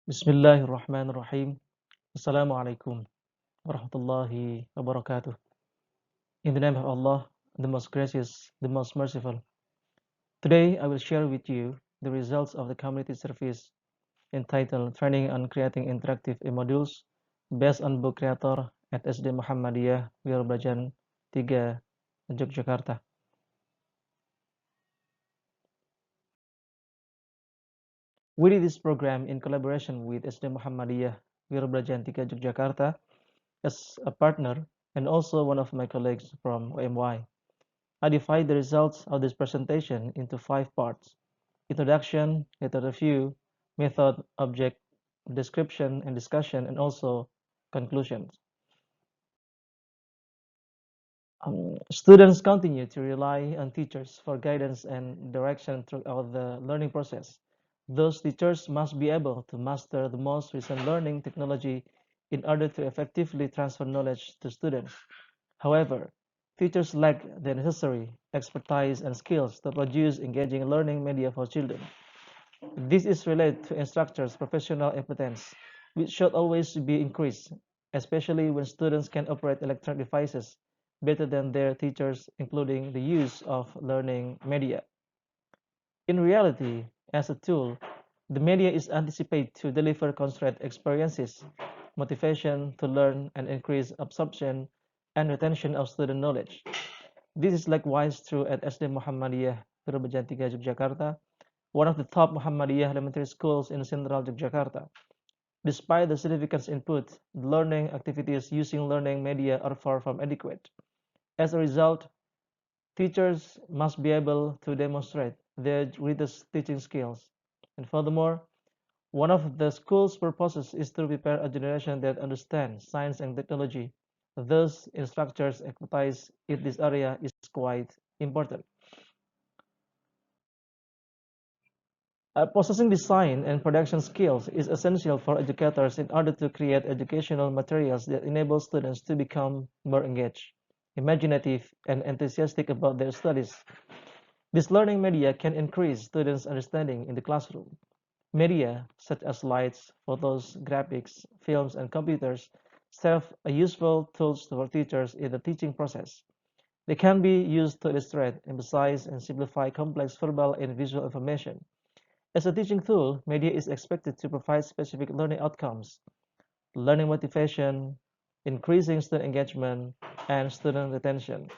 Bismillahirrahmanirrahim. Assalamualaikum warahmatullahi wabarakatuh. In the name of Allah, the most gracious, the most merciful. Today I will share with you the results of the community service entitled Training on Creating Interactive E-Modules based on book creator at SD Muhammadiyah Wirbrajan 3 Yogyakarta. We did this program in collaboration with SD Muhammadiyah Wirbrajan 3 Yogyakarta as a partner and also one of my colleagues from OMY. I divide the results of this presentation into 5 parts: introduction, method review, method, object, description and discussion, and also conclusions. Students continue to rely on teachers for guidance and direction throughout the learning process. Those teachers must be able to master the most recent learning technology in order to effectively transfer knowledge to students. However, teachers lack the necessary expertise and skills to produce engaging learning media for children. This is related to instructors' professional competence, which should always be increased, especially when students can operate electronic devices better than their teachers, including the use of learning media. In reality, as a tool, the media is anticipated to deliver constructed experiences, motivation to learn, and increase absorption and retention of student knowledge. This is likewise true at SD Muhammadiyah Wirbrajan 3 Yogyakarta, one of the top Muhammadiyah elementary schools in central Yogyakarta. Despite the significant input, the learning activities using learning media are far from adequate. As a result, teachers must be able to demonstrate their greatest teaching skills. And furthermore, one of the school's purposes is to prepare a generation that understands science and technology. Thus, instructors' expertise in this area is quite important. Possessing design and production skills is essential for educators in order to create educational materials that enable students to become more engaged, imaginative, and enthusiastic about their studies. This learning media can increase students' understanding in the classroom. Media, such as slides, photos, graphics, films, and computers, serve as useful tools for teachers in the teaching process. They can be used to illustrate, emphasize, and simplify complex verbal and visual information. As a teaching tool, media is expected to provide specific learning outcomes, learning motivation, increasing student engagement, and student retention.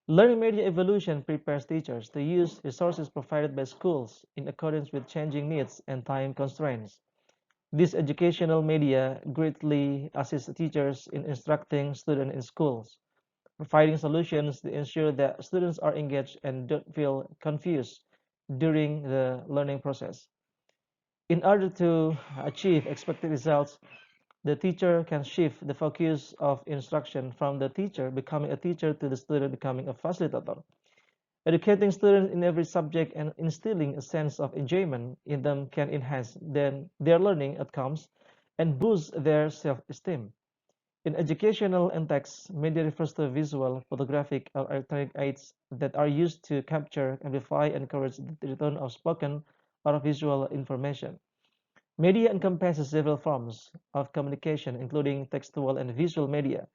Learning media evolution prepares teachers to use resources provided by schools in accordance with changing needs and time constraints. This educational media greatly assists teachers in instructing students in schools, providing solutions to ensure that students are engaged and don't feel confused during the learning process. In order to achieve expected results, the teacher can shift the focus of instruction from the teacher becoming a teacher to the student becoming a facilitator. Educating students in every subject and instilling a sense of enjoyment in them can enhance their learning outcomes and boost their self-esteem. In educational context, media refers to visual, photographic, or electronic aids that are used to capture, amplify, and encourage the return of spoken or visual information. Media encompasses several forms of communication, including textual and visual media.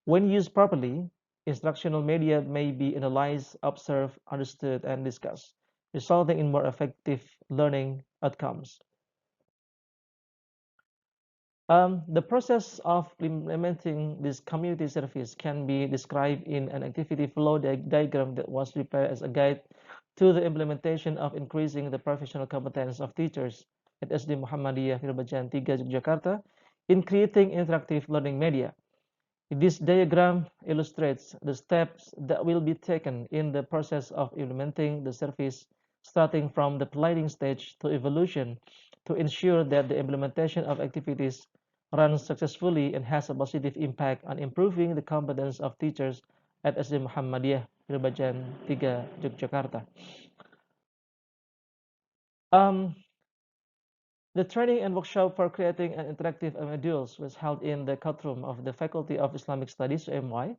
When used properly, instructional media may be analyzed, observed, understood, and discussed, resulting in more effective learning outcomes. The process of implementing this community service can be described in an activity flow diagram that was prepared as a guide to the implementation of increasing the professional competence of teachers at SD Muhammadiyah Wirbrajan 3 Yogyakarta in creating interactive learning media. This diagram illustrates the steps that will be taken in the process of implementing the service, starting from the planning stage to evolution, to ensure that the implementation of activities runs successfully and has a positive impact on improving the competence of teachers at SD Muhammadiyah Wirbrajan 3 Yogyakarta. Um, the training and workshop for creating an interactive modules was held in the courtroom of the Faculty of Islamic Studies (MY)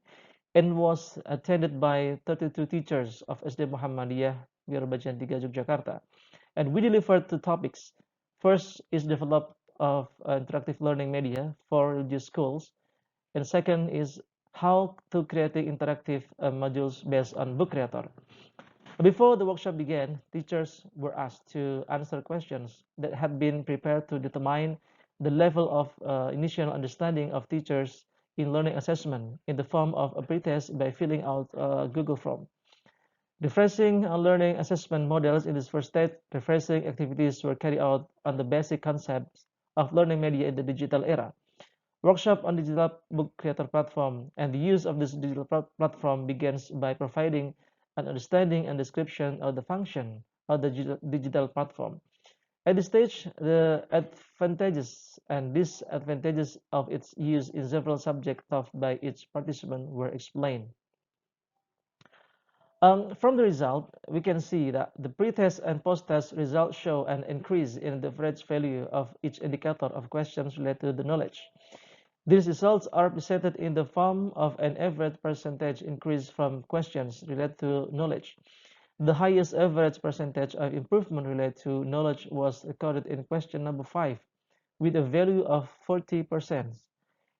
and was attended by 32 teachers of SD Muhammadiyah Wirbrajan 3 Yogyakarta. And we delivered two topics: First is develop of interactive learning media for religious schools, and second is how to create interactive modules based on Book Creator. Before the workshop began, teachers were asked to answer questions that had been prepared to determine the level of initial understanding of teachers in learning assessment in the form of a pretest by filling out a Google form. Refreshing learning assessment models in this first stage, refreshing activities were carried out on the basic concepts of learning media in the digital era. Workshop on digital book creator platform and the use of this digital platform begins by providing an understanding and description of the function of the digital platform. At this stage, the advantages and disadvantages of its use in several subjects taught by each participant were explained. From the result, we can see that the pre-test and post-test results show an increase in the average value of each indicator of questions related to the knowledge. These results are presented in the form of an average percentage increase from questions related to knowledge. The highest average percentage of improvement related to knowledge was recorded in question number 5, with a value of 40%.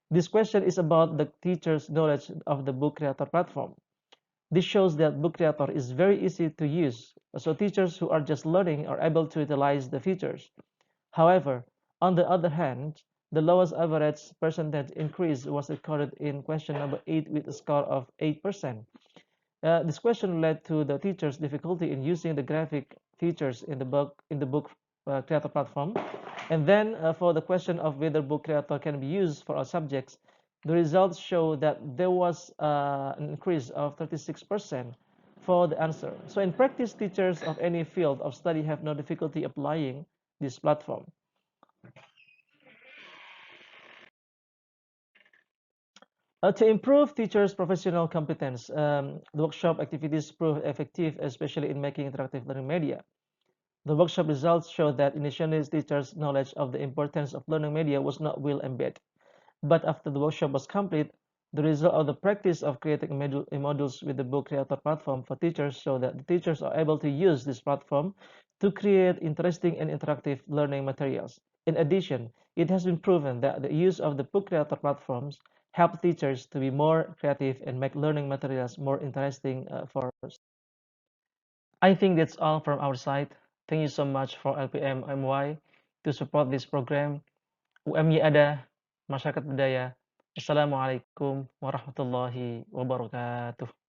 This question is about the teacher's knowledge of the Book Creator platform. This shows that Book Creator is very easy to use, so teachers who are just learning are able to utilize the features. However, on the other hand, the lowest average percentage increase was recorded in question number 8 with a score of 8%. This question led to the teacher's difficulty in using the graphic features in the book creator platform. And then for the question of whether Book Creator can be used for all subjects, the results show that there was an increase of 36% for the answer. So in practice, teachers of any field of study have no difficulty applying this platform. To improve teachers' professional competence, the workshop activities proved effective, especially in making interactive learning media. The workshop results showed that initially teachers' knowledge of the importance of learning media was not well embedded. But after the workshop was complete, the result of the practice of creating modules with the Book Creator platform for teachers show that the teachers are able to use this platform to create interesting and interactive learning materials. In addition, it has been proven that the use of the Book Creator platforms help teachers to be more creative and make learning materials more interesting for us. I think that's all from our side. Thank you so much for LPM MY to support this program. UMY ada, masyarakat budaya. Assalamualaikum warahmatullahi wabarakatuh.